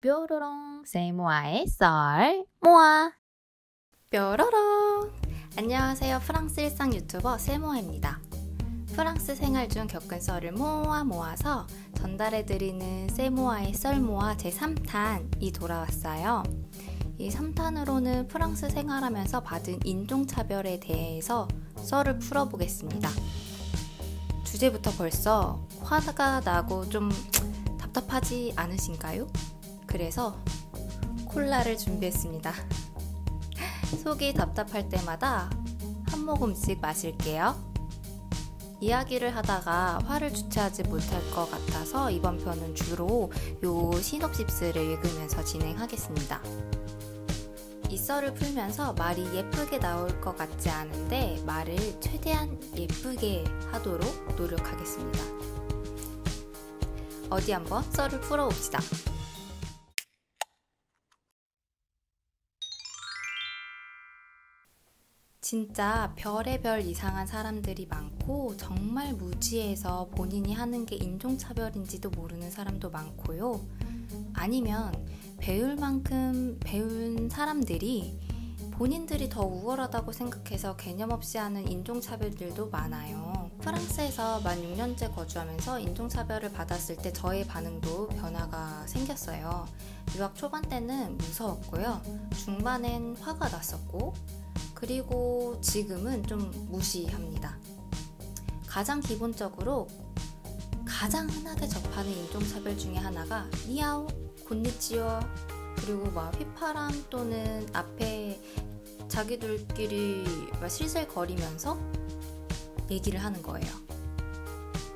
뾰로롱 세모아의 썰 모아. 뾰로롱. 안녕하세요. 프랑스 일상 유튜버 세모아입니다. 프랑스 생활 중 겪은 썰을 모아서 전달해드리는 세모아의 썰 모아 제3탄이 돌아왔어요. 이 3탄으로는 프랑스 생활하면서 받은 인종차별에 대해서 썰을 풀어보겠습니다. 주제부터 벌써 화가 나고 좀 답답하지 않으신가요? 그래서 콜라를 준비했습니다. 속이 답답할 때마다 한 모금씩 마실게요. 이야기를 하다가 화를 주체하지 못할 것 같아서 이번 편은 주로 요 시놉시스를 읽으면서 진행하겠습니다. 이 썰을 풀면서 말이 예쁘게 나올 것 같지 않은데 말을 최대한 예쁘게 하도록 노력하겠습니다. 어디 한번 썰을 풀어봅시다. 진짜 별의별 이상한 사람들이 많고 정말 무지해서 본인이 하는 게 인종차별인지도 모르는 사람도 많고요. 아니면 배울 만큼 배운 사람들이 본인들이 더 우월하다고 생각해서 개념 없이 하는 인종차별들도 많아요. 프랑스에서 만 6년째 거주하면서 인종차별을 받았을 때 저의 반응도 변화가 생겼어요. 유학 초반 때는 무서웠고요. 중반엔 화가 났었고, 그리고 지금은 좀 무시합니다. 가장 기본적으로 가장 흔하게 접하는 인종차별 중에 하나가 니아오, 곤니치와, 그리고 막 휘파람 또는 앞에 자기들끼리 실실거리면서 얘기를 하는 거예요.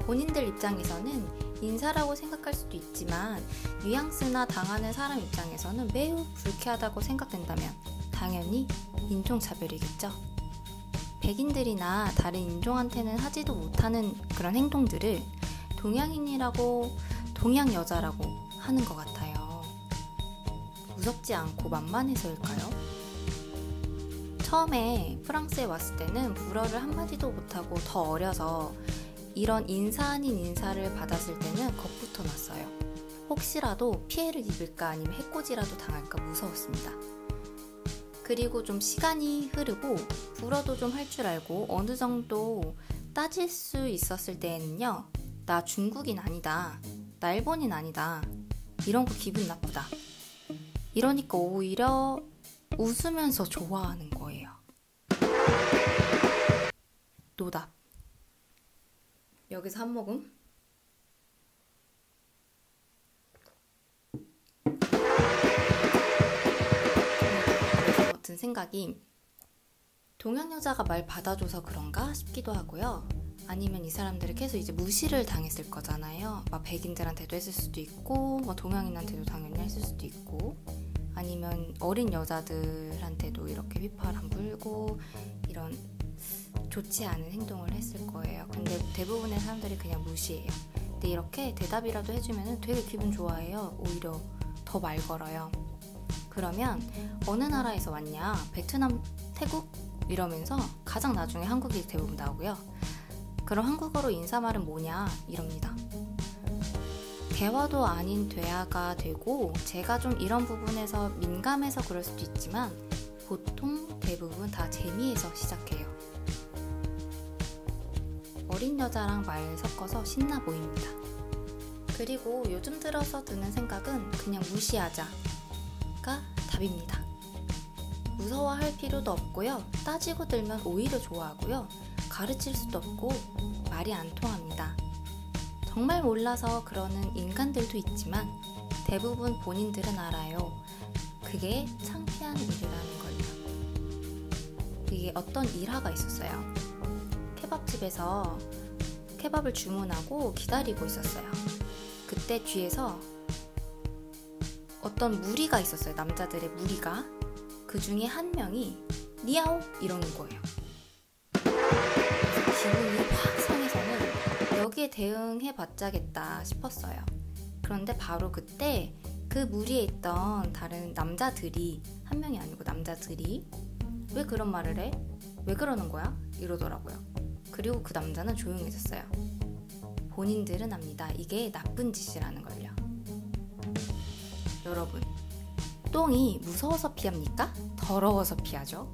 본인들 입장에서는 인사라고 생각할 수도 있지만 뉘앙스나 당하는 사람 입장에서는 매우 불쾌하다고 생각된다면 당연히 인종차별이겠죠. 백인들이나 다른 인종한테는 하지도 못하는 그런 행동들을 동양인이라고, 동양 여자라고 하는 것 같아요. 무섭지 않고 만만해서일까요? 처음에 프랑스에 왔을 때는 불어를 한마디도 못하고 더 어려서 이런 인사 아닌 인사를 받았을 때는 겁부터 났어요. 혹시라도 피해를 입을까 아니면 해코지라도 당할까 무서웠습니다. 그리고 좀 시간이 흐르고 불어도 좀 할 줄 알고 어느 정도 따질 수 있었을 때에는요, 나 중국인 아니다, 나 일본인 아니다, 이런 거 기분 나쁘다, 이러니까 오히려 웃으면서 좋아하는 거예요. 노답. 여기서 한 모금. 같은 생각이 동양 여자가 말 받아줘서 그런가 싶기도 하고요. 아니면 이 사람들이 계속 이제 무시를 당했을 거잖아요. 막 백인들한테도 했을 수도 있고, 뭐 동양인한테도 당연히 했을 수도 있고, 아니면 어린 여자들한테도 이렇게 휘파람 불고 이런 좋지 않은 행동을 했을 거예요. 근데 대부분의 사람들이 그냥 무시해요. 근데 이렇게 대답이라도 해주면 되게 기분 좋아해요. 오히려 더 말 걸어요. 그러면 어느 나라에서 왔냐? 베트남, 태국? 이러면서 가장 나중에 한국이 대부분 나오고요. 그럼 한국어로 인사말은 뭐냐? 이럽니다. 대화도 아닌 대화가 되고, 제가 좀 이런 부분에서 민감해서 그럴 수도 있지만 보통 대부분 다 재미에서 시작해요. 어린 여자랑 말 섞어서 신나 보입니다. 그리고 요즘 들어서 드는 생각은 그냥 무시하자가 답입니다. 무서워할 필요도 없고요. 따지고 들면 오히려 좋아하고요. 가르칠 수도 없고 말이 안 통합니다. 정말 몰라서 그러는 인간들도 있지만 대부분 본인들은 알아요. 그게 창피한 일이라는 걸요. 이게 어떤 일화가 있었어요. 케밥집에서 케밥을 주문하고 기다리고 있었어요. 그때 뒤에서 어떤 무리가 있었어요. 남자들의 무리가. 그 중에 한 명이 니아오 이러는 거예요. 기분이 확 상해서는 여기에 대응해봤자겠다 싶었어요. 그런데 바로 그때 그 무리에 있던 다른 남자들이, 한 명이 아니고 남자들이 왜 그런 말을 해? 왜 그러는 거야? 이러더라고요. 그리고 그 남자는 조용해졌어요. 본인들은 압니다. 이게 나쁜 짓이라는 걸요. 여러분, 똥이 무서워서 피합니까? 더러워서 피하죠.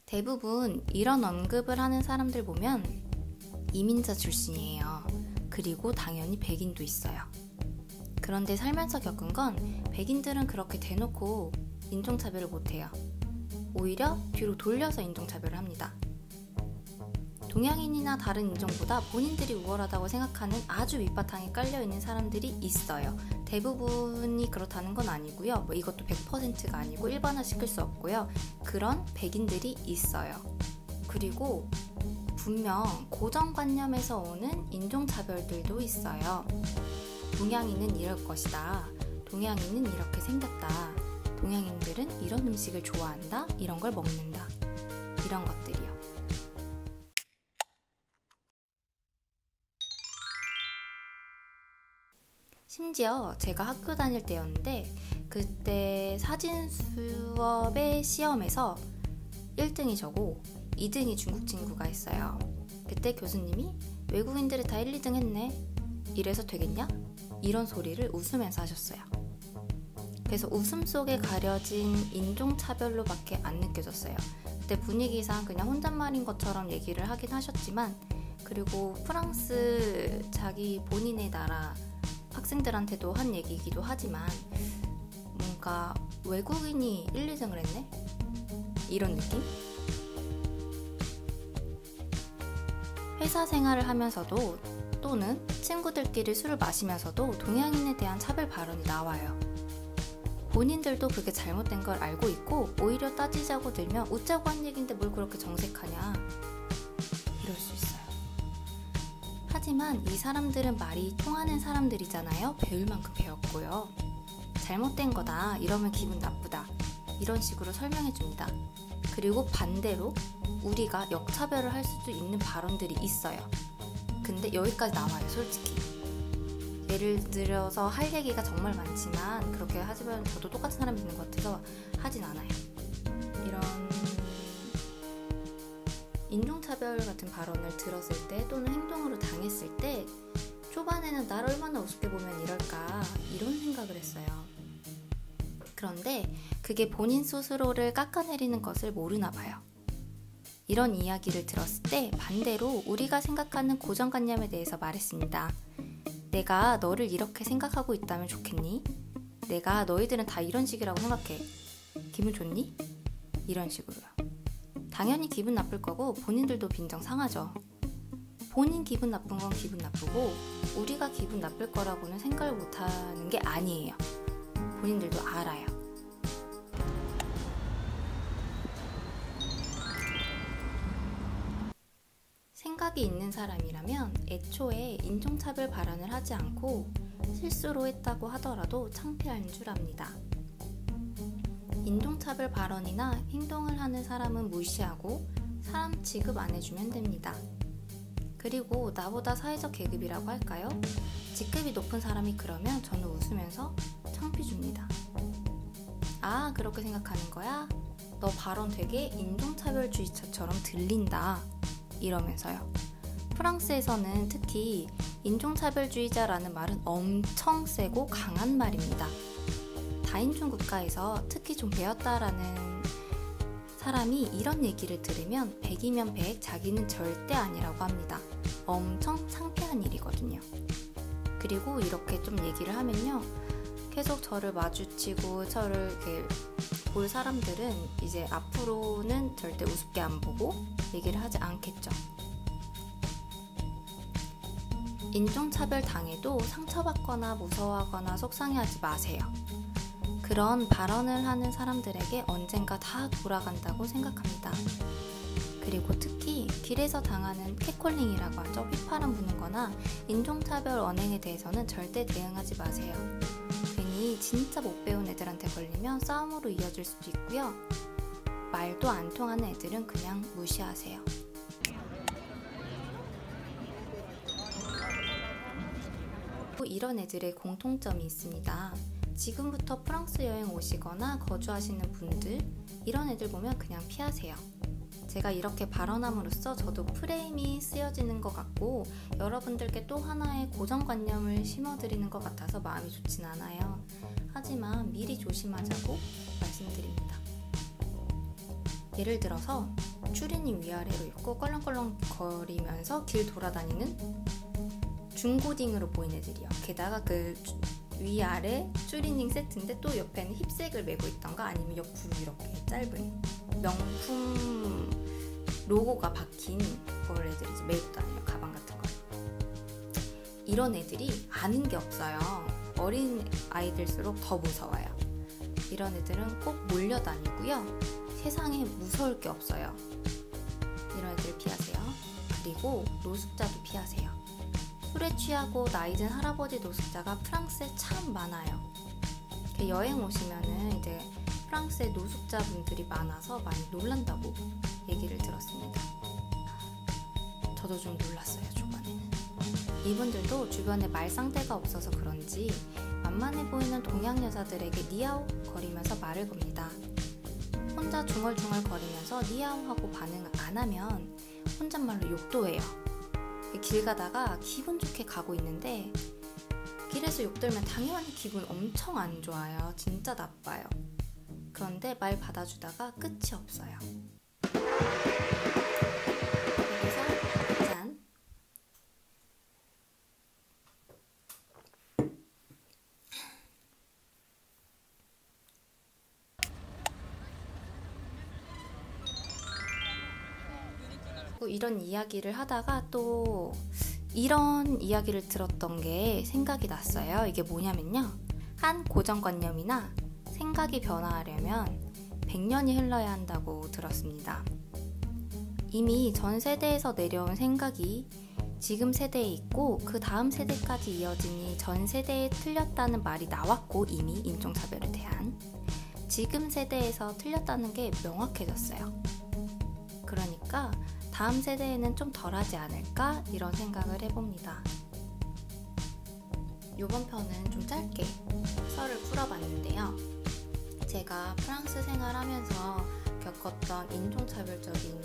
대부분 이런 언급을 하는 사람들 보면 이민자 출신이에요. 그리고 당연히 백인도 있어요. 그런데 살면서 겪은 건 백인들은 그렇게 대놓고 인종차별을 못해요. 오히려 뒤로 돌려서 인종차별을 합니다. 동양인이나 다른 인종보다 본인들이 우월하다고 생각하는 아주 밑바탕에 깔려있는 사람들이 있어요. 대부분이 그렇다는 건 아니고요. 이것도 100%가 아니고 일반화시킬 수 없고요. 그런 백인들이 있어요. 그리고 분명 고정관념에서 오는 인종차별들도 있어요. 동양인은 이럴 것이다. 동양인은 이렇게 생겼다. 동양인들은 이런 음식을 좋아한다. 이런 걸 먹는다. 이런 것들이요. 심지어 제가 학교 다닐 때였는데 그때 사진 수업의 시험에서 1등이 저고 2등이 중국 친구가 있어요. 그때 교수님이 외국인들이 다 1, 2등 했네. 이래서 되겠냐? 이런 소리를 웃으면서 하셨어요. 그래서 웃음 속에 가려진 인종차별로밖에 안 느껴졌어요. 그때 분위기상 그냥 혼잣말인 것처럼 얘기를 하긴 하셨지만, 그리고 프랑스 자기 본인의 나라 학생들한테도 한 얘기이기도 하지만 뭔가 외국인이 1, 2등을 했네? 이런 느낌? 회사 생활을 하면서도 또는 친구들끼리 술을 마시면서도 동양인에 대한 차별 발언이 나와요. 본인들도 그게 잘못된 걸 알고 있고 오히려 따지자고 들면 웃자고 한 얘기인데 뭘 그렇게 정색하냐 이럴 수 있어요. 하지만 이 사람들은 말이 통하는 사람들이잖아요. 배울 만큼 배웠고요. 잘못된 거다 이러면 기분 나쁘다 이런 식으로 설명해 줍니다. 그리고 반대로 우리가 역차별을 할 수도 있는 발언들이 있어요. 근데 여기까지 나와요. 솔직히 예를 들어서 할 얘기가 정말 많지만 그렇게 하지만 저도 똑같은 사람이 있는 것 같아서 하진 않아요. 이런 인종차별 같은 발언을 들었을 때 또는 행동으로 당했을 때 초반에는 나를 얼마나 우습게 보면 이럴까 이런 생각을 했어요. 그런데 그게 본인 스스로를 깎아내리는 것을 모르나 봐요. 이런 이야기를 들었을 때 반대로 우리가 생각하는 고정관념에 대해서 말했습니다. 내가 너를 이렇게 생각하고 있다면 좋겠니? 내가 너희들은 다 이런 식이라고 생각해. 기분 좋니? 이런 식으로요. 당연히 기분 나쁠 거고 본인들도 빈정 상하죠. 본인 기분 나쁜 건 기분 나쁘고 우리가 기분 나쁠 거라고는 생각을 못하는 게 아니에요. 본인들도 알아요. 생각이 있는 사람이라면 애초에 인종차별 발언을 하지 않고 실수로 했다고 하더라도 창피할 줄 압니다. 인종차별 발언이나 행동을 하는 사람은 무시하고 사람 취급 안 해주면 됩니다. 그리고 나보다 사회적 계급이라고 할까요? 직급이 높은 사람이 그러면 저는 웃으면서 창피 줍니다. 아, 그렇게 생각하는 거야? 너 발언 되게 인종차별주의자처럼 들린다. 이러면서요. 프랑스에서는 특히 인종차별주의자라는 말은 엄청 세고 강한 말입니다. 다인종 국가에서 특히 좀 배웠다라는 사람이 이런 얘기를 들으면 100이면 100, 자기는 절대 아니라고 합니다. 엄청 창피한 일이거든요. 그리고 이렇게 좀 얘기를 하면요. 계속 저를 마주치고 저를 이렇게 볼 사람들은 이제 앞으로는 절대 우습게 안 보고 얘기를 하지 않겠죠. 인종차별 당해도 상처받거나 무서워하거나 속상해하지 마세요. 그런 발언을 하는 사람들에게 언젠가 다 돌아간다고 생각합니다. 그리고 특히 길에서 당하는 catcalling이라고 하죠. 휘파람 부는 거나 인종차별 언행에 대해서는 절대 대응하지 마세요. 괜히 진짜 못 배운 애들한테 걸리면 싸움으로 이어질 수도 있고요. 말도 안 통하는 애들은 그냥 무시하세요. 이런 애들의 공통점이 있습니다. 지금부터 프랑스 여행 오시거나 거주하시는 분들, 이런 애들 보면 그냥 피하세요. 제가 이렇게 발언함으로써 저도 프레임이 쓰여지는 것 같고 여러분들께 또 하나의 고정관념을 심어드리는 것 같아서 마음이 좋진 않아요. 하지만 미리 조심하자고 말씀드립니다. 예를 들어서 추리닝 위아래로 입고 껄렁껄렁 거리면서 길 돌아다니는 중고딩으로 보이는 애들이요. 게다가 그 위아래 추리닝 세트인데 또 옆에는 힙색을 메고 있던가 아니면 옆으로 이렇게 짧은 명품 로고가 박힌 그걸 애들이 이제 메고 다녀요. 가방 같은 거. 이런 애들이 아는 게 없어요. 어린 아이들일수록 더 무서워요. 이런 애들은 꼭 몰려다니고요. 세상에 무서울 게 없어요. 이런 애들 피하세요. 그리고 노숙자도 피하세요. 술에 취하고 나이든 할아버지 노숙자가 프랑스에 참 많아요. 여행 오시면은 이제 프랑스에 노숙자분들이 많아서 많이 놀란다고 얘기를 들었습니다. 저도 좀 놀랐어요, 초반에는. 이분들도 주변에 말상대가 없어서 그런지 만만해 보이는 동양 여자들에게 니아오 거리면서 말을 겁니다. 혼자 중얼중얼 거리면서 니아오 하고 반응 안 하면 혼잣말로 욕도 해요. 길 가다가 기분 좋게 가고 있는데 길에서 욕 들으면 당연히 기분 엄청 안 좋아요. 진짜 나빠요. 그런데 말 받아주다가 끝이 없어요. 그래서 짠! 이런 이야기를 하다가 또 이런 이야기를 들었던 게 생각이 났어요. 이게 뭐냐면요. 한 고정관념이나 생각이 변화하려면 100년이 흘러야 한다고 들었습니다. 이미 전 세대에서 내려온 생각이 지금 세대에 있고 그 다음 세대까지 이어지니 전 세대에 틀렸다는 말이 나왔고 이미 인종차별에 대한 지금 세대에서 틀렸다는 게 명확해졌어요. 그러니까 다음 세대에는 좀 덜하지 않을까 이런 생각을 해봅니다. 이번 편은 좀 짧게 썰을 풀어봤는데요. 제가 프랑스 생활하면서 겪었던 인종차별적인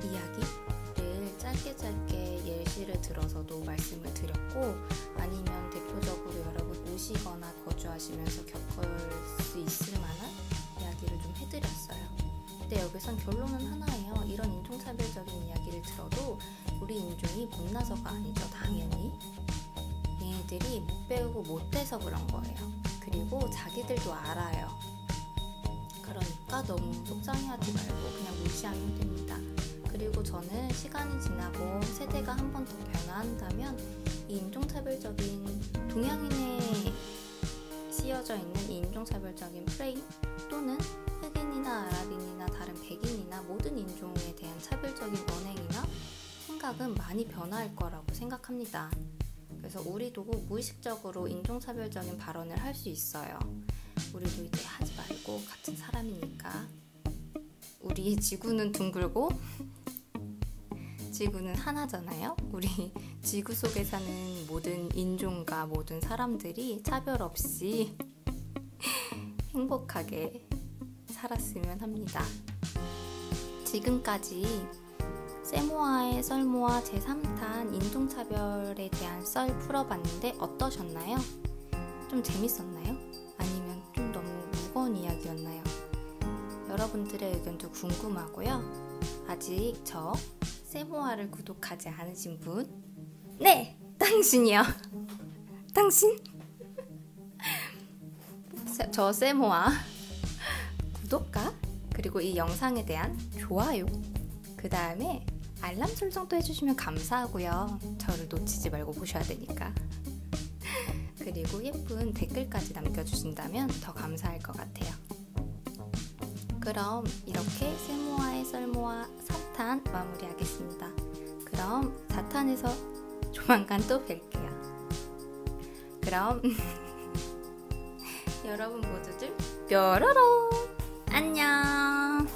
이야기를 짧게 예시를 들어서도 말씀을 드렸고 아니면 대표적으로 여러분 오시거나 거주하시면서 겪을 수 있을 만한 이야기를 좀 해드렸어요. 근데 여기선 결론은 하나예요. 이런 인종차별적인 이야기를 들어도 우리 인종이 못나서가 아니죠. 당연히 얘네들이 못 배우고 못돼서 그런 거예요. 그리고 자기들도 알아요. 그러니까 너무 속상해하지 말고 그냥 무시하면 됩니다. 그리고 저는 시간이 지나고 세대가 한 번 더 변화한다면 이 인종차별적인 동양인에 씌어져 있는 이 인종차별적인 프레임 또는 흑인이나 아랍인이나 다른 백인이나 모든 인종에 대한 차별적인 언행이나 생각은 많이 변화할 거라고 생각합니다. 그래서 우리도 무의식적으로 인종차별적인 발언을 할 수 있어요. 우리도 이제 하지 말고 같은 사람이니까. 우리 지구는 둥글고 지구는 하나잖아요. 우리 지구 속에 사는 모든 인종과 모든 사람들이 차별 없이 행복하게 살았으면 합니다. 지금까지 세모아의 썰모아 제3탄 인종차별에 대한 썰 풀어봤는데 어떠셨나요? 좀 재밌었나요? 아니면 좀 너무 무거운 이야기였나요? 여러분들의 의견도 궁금하고요. 아직 저 세모아를 구독하지 않으신 분? 네! 당신이요! 당신? 저 세모아 구독과 그리고 이 영상에 대한 좋아요 그 다음에 알람 설정도 해주시면 감사하고요. 저를 놓치지 말고 보셔야 되니까. 그리고 예쁜 댓글까지 남겨주신다면 더 감사할 것 같아요. 그럼 이렇게 세모아의 썰모아 3탄 마무리하겠습니다. 그럼 4탄에서 조만간 또 뵐게요. 그럼 여러분 모두들 뾰로로 안녕.